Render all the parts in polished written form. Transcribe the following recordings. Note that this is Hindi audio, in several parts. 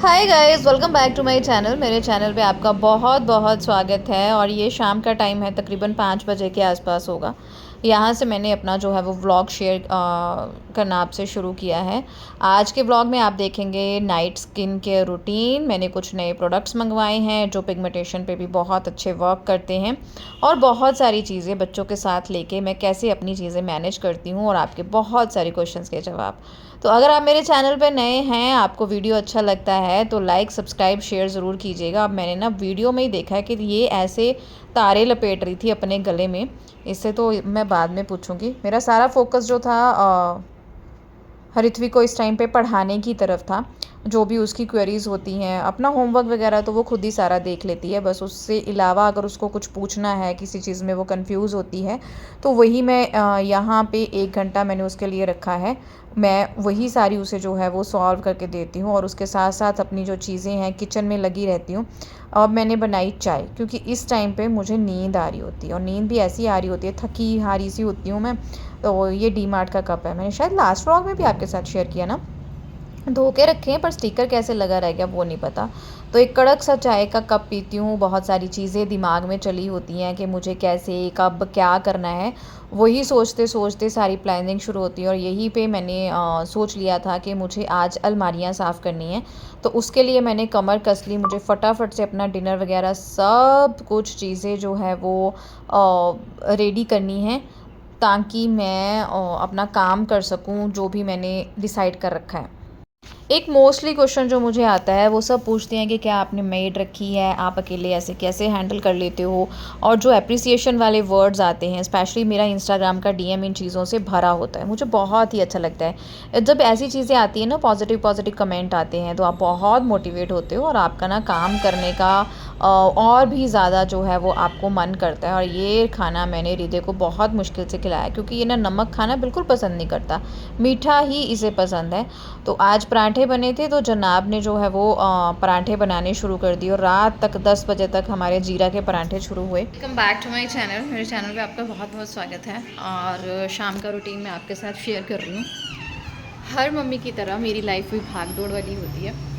Hi guys, welcome back to my channel. मेरे चैनल पे आपका बहुत बहुत स्वागत है। और ये शाम का टाइम है, तकरीबन 5 बजे के आसपास होगा। यहाँ से मैंने अपना जो है वो व्लॉग शेयर करना आपसे शुरू किया है। आज के व्लॉग में आप देखेंगे नाइट स्किन केयर रूटीन। मैंने कुछ नए प्रोडक्ट्स मंगवाए हैं जो पिगमेंटेशन पे भी बहुत अच्छे वर्क करते हैं, और बहुत सारी चीज़ें बच्चों के साथ लेके मैं कैसे अपनी चीज़ें मैनेज करती हूँ, और आपके बहुत सारे क्वेश्चंस के जवाब। तो अगर आप मेरे चैनल पे नए हैं, आपको वीडियो अच्छा लगता है तो लाइक सब्सक्राइब शेयर ज़रूर कीजिएगा। अब मैंने ना वीडियो में ही देखा है कि ये ऐसे तारे लपेट रही थी अपने गले में। इससे तो मैं बाद में पूछूंगी। मेरा सारा फोकस जो था हरिथ्वी को इस टाइम पे पढ़ाने की तरफ था। जो भी उसकी क्वेरीज़ होती हैं, अपना होमवर्क वगैरह तो वो खुद ही सारा देख लेती है। बस उससे अलावा अगर उसको कुछ पूछना है, किसी चीज़ में वो कंफ्यूज होती है, तो वही मैं यहाँ पे 1 घंटा मैंने उसके लिए रखा है। मैं वही सारी उसे जो है वो सॉल्व करके देती हूँ, और उसके साथ साथ अपनी जो चीज़ें हैं किचन में लगी रहती हूँ। अब मैंने बनाई चाय, क्योंकि इस टाइम पे मुझे नींद आ रही होती है, और नींद भी ऐसी आ रही होती है, थकी हारी सी होती हूँ मैं। तो ये डी मार्ट का कप है, मैंने शायद लास्ट व्लॉग में भी आपके साथ शेयर किया ना। धो के रखे हैं, पर स्टिकर कैसे लगा रह गया वो नहीं पता। तो एक कड़क सा चाय का कप पीती हूँ। बहुत सारी चीज़ें दिमाग में चली होती हैं कि मुझे कैसे कब क्या करना है। वही सोचते सोचते सारी प्लानिंग शुरू होती है, और यहीं पे मैंने सोच लिया था कि मुझे आज अलमारियाँ साफ़ करनी है। तो उसके लिए मैंने कमर कस ली। मुझे फटाफट से अपना डिनर वगैरह सब कुछ चीज़ें जो है वो रेडी करनी है, ताकि मैं अपना काम कर सकूं जो भी मैंने डिसाइड कर रखा है। एक मोस्टली क्वेश्चन जो मुझे आता है, वो सब पूछते हैं कि क्या आपने मेड रखी है, आप अकेले ऐसे कैसे हैंडल कर लेते हो। और जो एप्रिसिएशन वाले वर्ड्स आते हैं, स्पेशली मेरा इंस्टाग्राम का डीएम इन चीज़ों से भरा होता है। मुझे बहुत ही अच्छा लगता है जब ऐसी चीज़ें आती हैं ना, पॉजिटिव पॉजिटिव कमेंट आते हैं, तो आप बहुत मोटिवेट होते हो, और आपका ना काम करने का और भी ज़्यादा जो है वो आपको मन करता है। और ये खाना मैंने हृदय को बहुत मुश्किल से खिलाया, क्योंकि ये ना नमक खाना बिल्कुल पसंद नहीं करता, मीठा ही इसे पसंद है। तो आज पराठे बने थे, तो जनाब ने जो है वो पराठे बनाने शुरू कर दिए, और रात तक 10 बजे तक हमारे जीरा के पराठे शुरू हुए। Welcome back to my channel. मेरे चैनल पे आपका बहुत बहुत स्वागत है। और शाम का रूटीन मैं आपके साथ शेयर कर रही हूँ। हर मम्मी की तरह मेरी लाइफ भी भाग दौड़ वाली होती है।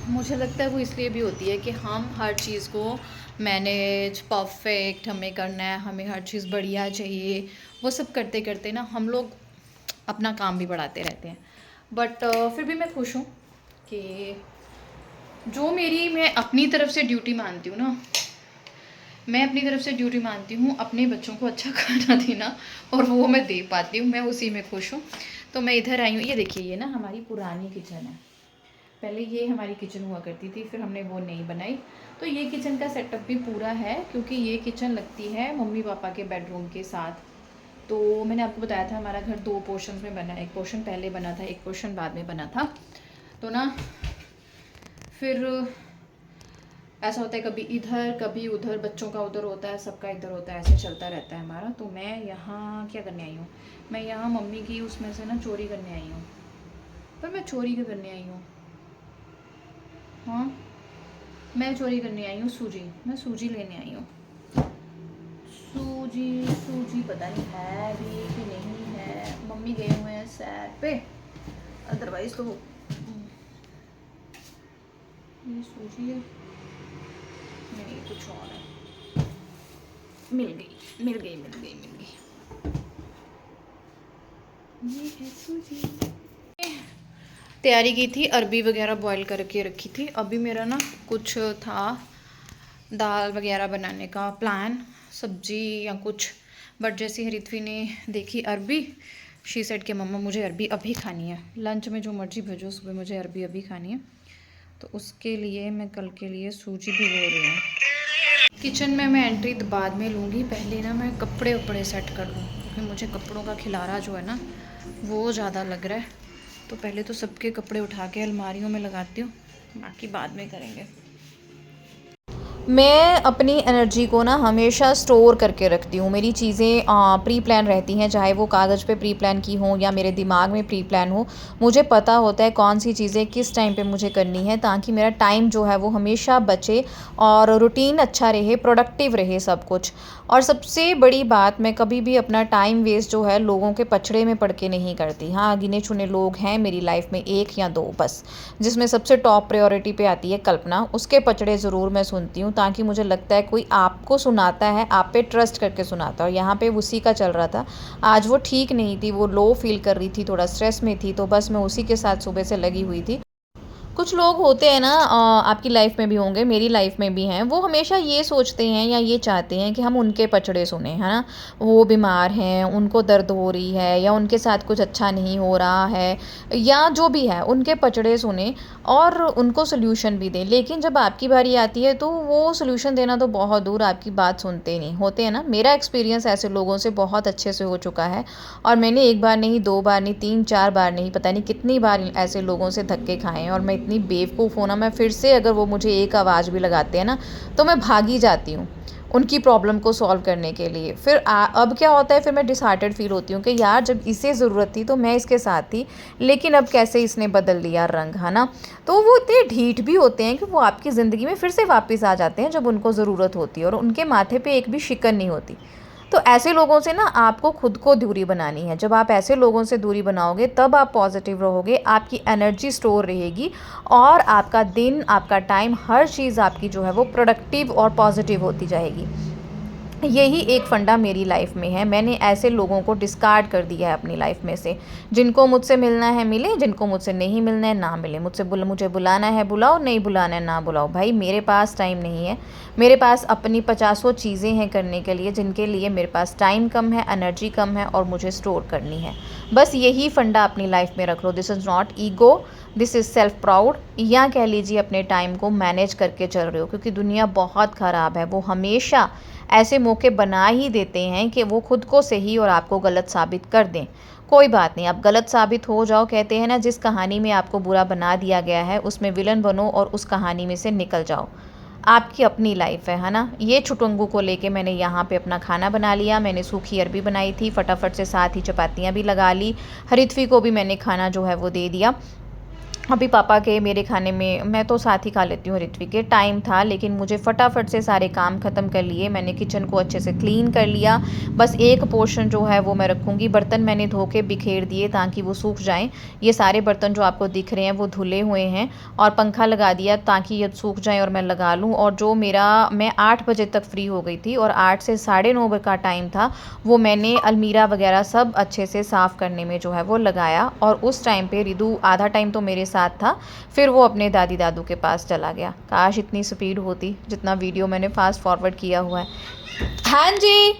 मुझे लगता है वो इसलिए भी होती है कि हम हर चीज़ को मैनेज परफेक्ट हमें करना है, हमें हर चीज़ बढ़िया चाहिए। वो सब करते करते ना हम लोग अपना काम भी बढ़ाते रहते हैं। बट फिर भी मैं खुश हूँ कि जो मेरी मैं अपनी तरफ से ड्यूटी मानती हूँ ना, मैं अपनी तरफ से ड्यूटी मानती हूँ अपने बच्चों को अच्छा खाना देना, और वो मैं दे पाती हूँ, मैं उसी में खुश हूँ। तो मैं इधर आई हूँ। ये देखिए, ये ना हमारी पुरानी किचन है। पहले ये हमारी किचन हुआ करती थी, फिर हमने वो नहीं बनाई। तो ये किचन का सेटअप भी पूरा है, क्योंकि ये किचन लगती है मम्मी पापा के बेडरूम के साथ। तो मैंने आपको बताया था हमारा घर 2 पोर्शन में बना है। एक पोर्शन पहले बना था, एक पोर्शन बाद में बना था। तो ना फिर ऐसा होता है, कभी इधर कभी उधर, बच्चों का उधर होता है, सबका इधर होता है, ऐसे चलता रहता है हमारा। तो मैं यहाँ क्या करने आई हूँ, मैं यहाँ मम्मी की उसमें से ना चोरी करने आई हूँ। पर मैं चोरी क्यों करने आई हूँ? हाँ, मैं चोरी करने आई हूँ सूजी। मैं सूजी लेने आई हूँ। सूजी सूजी पता नहीं है भी कि नहीं है। मम्मी गए हुए हैं सैर पे, अदरवाइज तो ये सूजी है नहीं, कुछ और है। मिल गई मिल गई मिल गई मिल गई। ये है सूजी। तैयारी की थी, अरबी वगैरह बॉईल करके रखी थी। अभी मेरा ना कुछ था दाल वगैरह बनाने का प्लान, सब्जी या कुछ। बट जैसे हरिथ्वी ने देखी अरबी, शी सेड कि मम्मा मुझे अरबी अभी खानी है। लंच में जो मर्जी भेजो, सुबह मुझे अरबी अभी खानी है। तो उसके लिए मैं कल के लिए सूजी भिगो रही हूँ। किचन में मैं एंट्री बाद में लूँगी, पहले ना मैं कपड़े वपड़े सेट कर लूँ, क्योंकि मुझे कपड़ों का खिलारा जो है ना वो ज़्यादा लग रहा है। तो पहले तो सबके कपड़े उठा के अलमारियों में लगाती हूँ, बाकी बाद में करेंगे। मैं अपनी एनर्जी को ना हमेशा स्टोर करके रखती हूँ। मेरी चीज़ें प्री प्लान रहती हैं, चाहे वो कागज़ पे प्री प्लान की हों या मेरे दिमाग में प्री प्लान हो। मुझे पता होता है कौन-सी चीज़ें किस टाइम पे मुझे करनी है, ताकि मेरा टाइम जो है वो हमेशा बचे और रूटीन अच्छा रहे, प्रोडक्टिव रहे सब कुछ। और सबसे बड़ी बात, मैं कभी भी अपना टाइम वेस्ट जो है लोगों के पचड़े में पड़ के नहीं करती। हाँ, गिने-चुने लोग हैं मेरी लाइफ़ में, 1 या 2 बस, जिसमें सबसे टॉप प्रायोरिटी पे आती है कल्पना। उसके पचड़े ज़रूर मैं सुनती हूँ, ताकि मुझे लगता है कोई आपको सुनाता है, आप पे ट्रस्ट करके सुनाता है। और यहाँ पे उसी का चल रहा था। आज वो ठीक नहीं थी, वो लो फ़ील कर रही थी, थोड़ा स्ट्रेस में थी, तो बस मैं उसी के साथ सुबह से लगी हुई थी। कुछ लोग होते हैं ना, आपकी लाइफ में भी होंगे, मेरी लाइफ में भी हैं, वो हमेशा ये सोचते हैं या ये चाहते हैं कि हम उनके पचड़े सुने, है ना? वो बीमार हैं, उनको दर्द हो रही है या उनके साथ कुछ अच्छा नहीं हो रहा है या जो भी है, उनके पचड़े सुने और उनको सॉल्यूशन भी दें। लेकिन जब आपकी बारी आती है तो वो सॉल्यूशन देना तो बहुत दूर, आपकी बात सुनते ही नहीं। होते हैं ना, मेरा एक्सपीरियंस ऐसे लोगों से बहुत अच्छे से हो चुका है और मैंने 1 बार नहीं, 2 बार नहीं, 3-4 बार नहीं, पता नहीं कितनी बार ऐसे लोगों से धक्के खाए हैं। और मैं इतनी बेवकूफ़ हूँ ना, मैं फिर से अगर वो मुझे एक आवाज़ भी लगाते हैं ना, तो मैं भागी जाती हूँ उनकी प्रॉब्लम को सॉल्व करने के लिए। फिर अब क्या होता है, फिर मैं डिसहार्टेड फ़ील होती हूँ कि यार जब इसे ज़रूरत थी तो मैं इसके साथ थी, लेकिन अब कैसे इसने बदल लिया रंग, है ना? तो वो इतने ढीठ भी होते हैं कि वो आपकी ज़िंदगी में फिर से वापस आ जाते हैं जब उनको ज़रूरत होती है और उनके माथे पे एक भी शिकन नहीं होती। तो ऐसे लोगों से ना आपको खुद को दूरी बनानी है। जब आप ऐसे लोगों से दूरी बनाओगे तब आप पॉजिटिव रहोगे, आपकी एनर्जी स्टोर रहेगी और आपका दिन, आपका टाइम, हर चीज़ आपकी जो है वो प्रोडक्टिव और पॉजिटिव होती जाएगी। यही एक फंडा मेरी लाइफ में है। मैंने ऐसे लोगों को डिस्कार्ड कर दिया है अपनी लाइफ में से। जिनको मुझसे मिलना है मिले, जिनको मुझसे नहीं मिलना है ना मिले। मुझे बुलाना है बुलाओ, नहीं बुलाना है ना बुलाओ। भाई मेरे पास टाइम नहीं है। मेरे पास अपनी पचासों चीज़ें हैं करने के लिए, जिनके लिए मेरे पास टाइम कम है, एनर्जी कम है और मुझे स्टोर करनी है। बस यही फंडा अपनी लाइफ में रख लो। This is not ego, this is self proud, या कह लीजिए अपने टाइम को मैनेज करके चल रहे हो, क्योंकि दुनिया बहुत ख़राब है। वो हमेशा ऐसे मौके बना ही देते हैं कि वो खुद को सही और आपको गलत साबित कर दें। कोई बात नहीं, आप गलत साबित हो जाओ। कहते हैं ना, जिस कहानी में आपको बुरा बना दिया गया है उसमें विलन बनो और उस कहानी में से निकल जाओ। आपकी अपनी लाइफ है ना? ये छुटंगू को लेके मैंने यहाँ पे अपना खाना बना लिया। मैंने सूखी अरबी बनाई थी, फटाफट से साथ ही चपातियाँ भी लगा ली। हरित्वी को भी मैंने खाना जो है वो दे दिया। अभी पापा के मेरे खाने में मैं तो साथ ही खा लेती हूँ ऋत्विक के। टाइम था लेकिन मुझे फटाफट से सारे काम ख़त्म कर लिए। मैंने किचन को अच्छे से क्लीन कर लिया। बस एक पोर्शन जो है वो मैं रखूँगी। बर्तन मैंने धो के बिखेर दिए ताकि वो सूख जाएं। ये सारे बर्तन जो आपको दिख रहे हैं वो धुले हुए हैं और पंखा लगा दिया ताकि ये सूख जाएँ और मैं लगा लूँ। और जो मैं 8 बजे तक फ्री हो गई थी और 8 से 9:30 का टाइम था, वो मैंने अलमीरा वगैरह सब अच्छे से साफ़ करने में जो है वो लगाया। और उस टाइम पे रिदू आधा टाइम तो मेरे साथ था, फिर वो अपने दादी दादू के पास चला गया। काश इतनी स्पीड होती जितना वीडियो मैंने फास्ट फॉरवर्ड किया हुआ है। हाँ जी।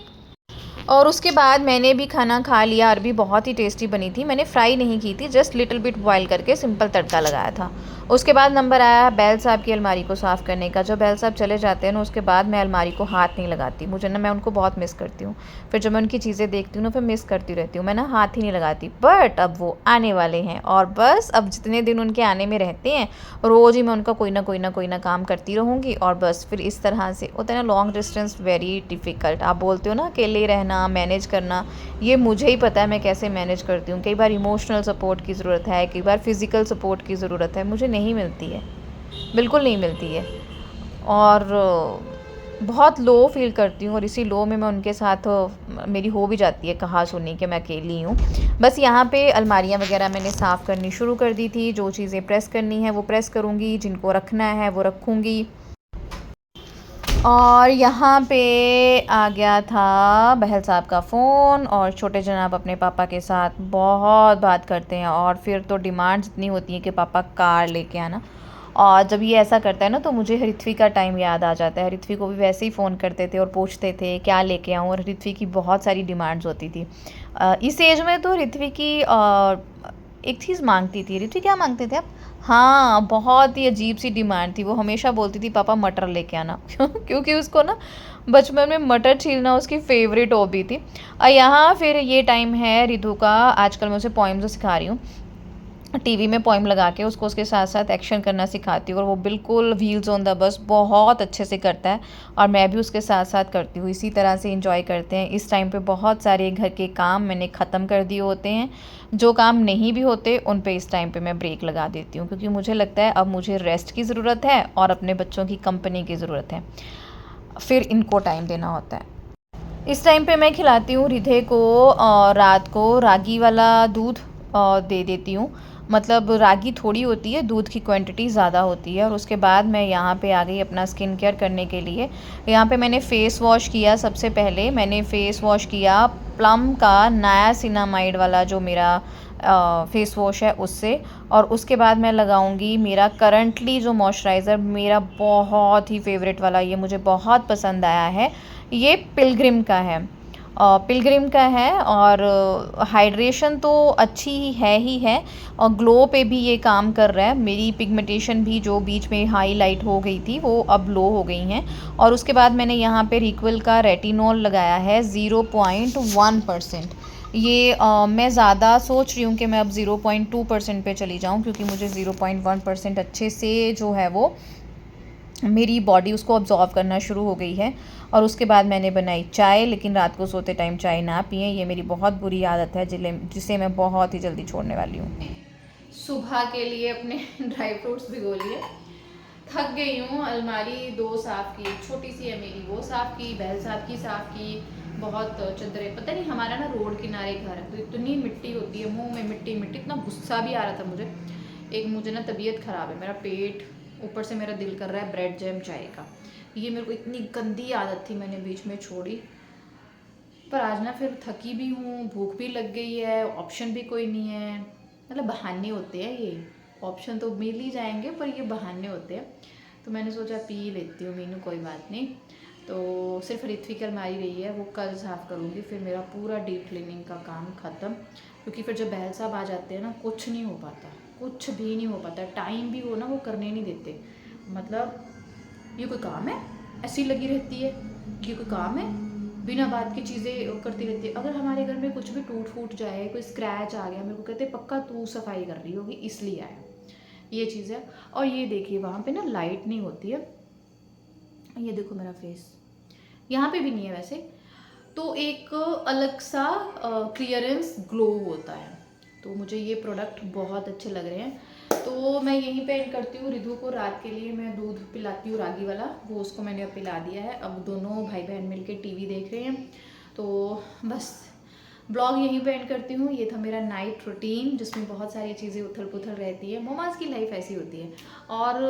और उसके बाद मैंने भी खाना खा लिया। अरबी बहुत ही टेस्टी बनी थी। मैंने फ्राई नहीं की थी, जस्ट लिटिल बिट बॉयल करके सिंपल तड़का लगाया था। उसके बाद नंबर आया बैल साहब की अलमारी को साफ़ करने का। जब बैल साहब चले जाते हैं ना, उसके बाद मैं अलमारी को हाथ नहीं लगाती। मुझे ना, मैं उनको बहुत मिस करती हूँ। फिर जब मैं उनकी चीज़ें देखती हूँ ना, फिर मिस करती रहती हूँ। मैं ना हाथ ही नहीं लगाती। बट अब वो आने वाले हैं और बस अब जितने दिन उनके आने में रहते हैं, रोज़ ही मैं उनका कोई ना काम करती रहूँगी। और बस फिर इस तरह से होता है ना, लॉन्ग डिस्टेंस वेरी डिफ़िकल्ट। आप बोलते हो ना अकेले रहना, मैनेज करना, ये मुझे ही पता है मैं कैसे मैनेज करती हूँ। कई बार इमोशनल सपोर्ट की ज़रूरत है, कई बार फिज़िकल सपोर्ट की ज़रूरत है। मुझे नहीं मिलती है, बिल्कुल नहीं मिलती है। और बहुत लो फील करती हूँ और इसी लो में मैं उनके साथ मेरी हो भी जाती है कहा सुनी कि मैं अकेली हूँ। बस यहाँ पे अलमारियाँ वगैरह मैंने साफ़ करनी शुरू कर दी थी। जो चीज़ें प्रेस करनी है वो प्रेस करूँगी, जिनको रखना है वो रखूँगी। और यहाँ पे आ गया था बहल साहब का फ़ोन और छोटे जनाब अपने पापा के साथ बहुत बात करते हैं। और फिर तो डिमांड्स इतनी होती हैं कि पापा कार लेके आना। और जब ये ऐसा करता है ना, तो मुझे हरित्वी का टाइम याद आ जाता है। हरित्वी को भी वैसे ही फ़ोन करते थे और पूछते थे क्या लेके आऊँ, और हरित्वी की बहुत सारी डिमांड्स होती थी। इस एज में तो हरित्वी की एक चीज़ मांगती थी। हरित्वी क्या मांगते थे आप? हाँ, बहुत ही अजीब सी डिमांड थी। वो हमेशा बोलती थी पापा मटर लेके आना क्योंकि उसको ना बचपन में मटर छीलना उसकी फेवरेट हॉबी थी। यहाँ फिर ये टाइम है रिधु का। आजकल मैं उसे पोइम्स सिखा रही हूँ। टीवी में पोएम लगा के उसको उसके साथ साथ एक्शन करना सिखाती हूँ और वो बिल्कुल व्हील्स ऑन द बस बहुत अच्छे से करता है और मैं भी उसके साथ साथ करती हूँ। इसी तरह से इंजॉय करते हैं। इस टाइम पे बहुत सारे घर के काम मैंने ख़त्म कर दिए होते हैं। जो काम नहीं भी होते उन पे इस टाइम पे मैं ब्रेक लगा देती हूँ, क्योंकि मुझे लगता है अब मुझे रेस्ट की ज़रूरत है और अपने बच्चों की कंपनी की ज़रूरत है, फिर इनको टाइम देना होता है। इस टाइम पे मैं खिलाती हूँ रिधे को रात को रागी वाला दूध दे देती हूँ। मतलब रागी थोड़ी होती है, दूध की क्वांटिटी ज़्यादा होती है। और उसके बाद मैं यहाँ पे आ गई अपना स्किन केयर करने के लिए। यहाँ पे मैंने फ़ेस वॉश किया। सबसे पहले मैंने फ़ेस वॉश किया प्लम का नायासिनामाइड वाला जो मेरा फ़ेस वॉश है उससे। और उसके बाद मैं लगाऊंगी मेरा करंटली जो मॉइस्चराइज़र मेरा बहुत ही फेवरेट वाला, ये मुझे बहुत पसंद आया है, ये पिलग्रिम का है। पिलग्रिम का है और हाइड्रेशन तो अच्छी ही है और ग्लो पे भी ये काम कर रहा है। मेरी पिगमेंटेशन भी जो बीच में हाईलाइट हो गई थी वो अब लो हो गई हैं। और उसके बाद मैंने यहाँ पे रिक्विल का रेटिनॉल लगाया है 0.1%। ये मैं ज़्यादा सोच रही हूँ कि मैं अब 0.2% पे चली जाऊँ, क्योंकि मुझे 0.1% अच्छे से जो है वो मेरी बॉडी उसको ऑब्जॉर्व करना शुरू हो गई है। और उसके बाद मैंने बनाई चाय, लेकिन रात को सोते टाइम चाय ना पिएं, ये मेरी बहुत बुरी आदत है जिसे मैं बहुत ही जल्दी छोड़ने वाली हूँ। सुबह के लिए अपने ड्राई फ्रूट्स भिगो लिए। थक गई हूँ। अलमारी 2 साफ़ की, छोटी सी है मेरी, वो साफ़ की, बहल साहब की साफ़ की। बहुत चद्दरें, पता नहीं हमारा ना रोड किनारे घर है तो इतनी मिट्टी होती है, मुंह में मिट्टी मिट्टी, इतना गुस्सा भी आ रहा था मुझे। एक मुझे ना तबीयत ख़राब है, मेरा पेट, ऊपर से मेरा दिल कर रहा है ब्रेड जैम चाय का। ये मेरे को इतनी गंदी आदत थी, मैंने बीच में छोड़ी। पर आज ना फिर थकी भी हूँ, भूख भी लग गई है, ऑप्शन भी कोई नहीं है। मतलब बहाने होते हैं ये, ऑप्शन तो मिल ही जाएंगे पर ये बहाने होते हैं। तो मैंने सोचा पी लेती हूँ मीनू, कोई बात नहीं। तो सिर्फ ऋत्विक की अलमारी रही है, वो कल साफ़ करूँगी, फिर मेरा पूरा डीप क्लीनिंग का काम ख़त्म। क्योंकि फिर जब बहल साहब आ जाते हैं ना, कुछ नहीं हो पाता, कुछ भी नहीं हो पाता। टाइम भी हो ना वो करने नहीं देते। मतलब ये कोई काम है, ऐसी लगी रहती है, ये कोई काम है, बिना बात की चीज़ें करती रहती है। अगर हमारे घर में कुछ भी टूट फूट जाए, कोई स्क्रैच आ गया, मेरे को कहते पक्का तू सफाई कर रही होगी इसलिए आया, ये चीज़ है। और ये देखिए वहाँ पे ना लाइट नहीं होती है, ये देखो मेरा फेस, यहाँ पे भी नहीं है वैसे, तो एक अलग सा क्लियरेंस ग्लो होता है। तो मुझे ये प्रोडक्ट बहुत अच्छे लग रहे हैं। तो मैं यहीं पे एंड करती हूँ। रिधु को रात के लिए मैं दूध पिलाती हूँ रागी वाला, वो उसको मैंने अब पिला दिया है। अब दोनों भाई बहन मिलके टीवी देख रहे हैं। तो बस ब्लॉग यहीं पे एंड करती हूँ। ये था मेरा नाइट रूटीन, जिसमें बहुत सारी चीज़ें उथल पुथल रहती है। मोमाज़ की लाइफ ऐसी होती है। और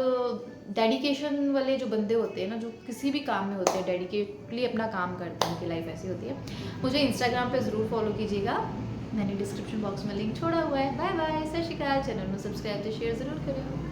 डेडिकेशन वाले जो बंदे होते हैं ना, जो किसी भी काम में होते हैं, डेडिकेटली अपना काम करते हैं, उनकी लाइफ ऐसी होती है। मुझे इंस्टाग्राम पे ज़रूर फॉलो कीजिएगा, मैंने डिस्क्रिप्शन बॉक्स में लिंक छोड़ा हुआ है। बाय बाय, सत श्री अकाल। चैनल में सब्सक्राइब तो शेयर ज़रूर करें।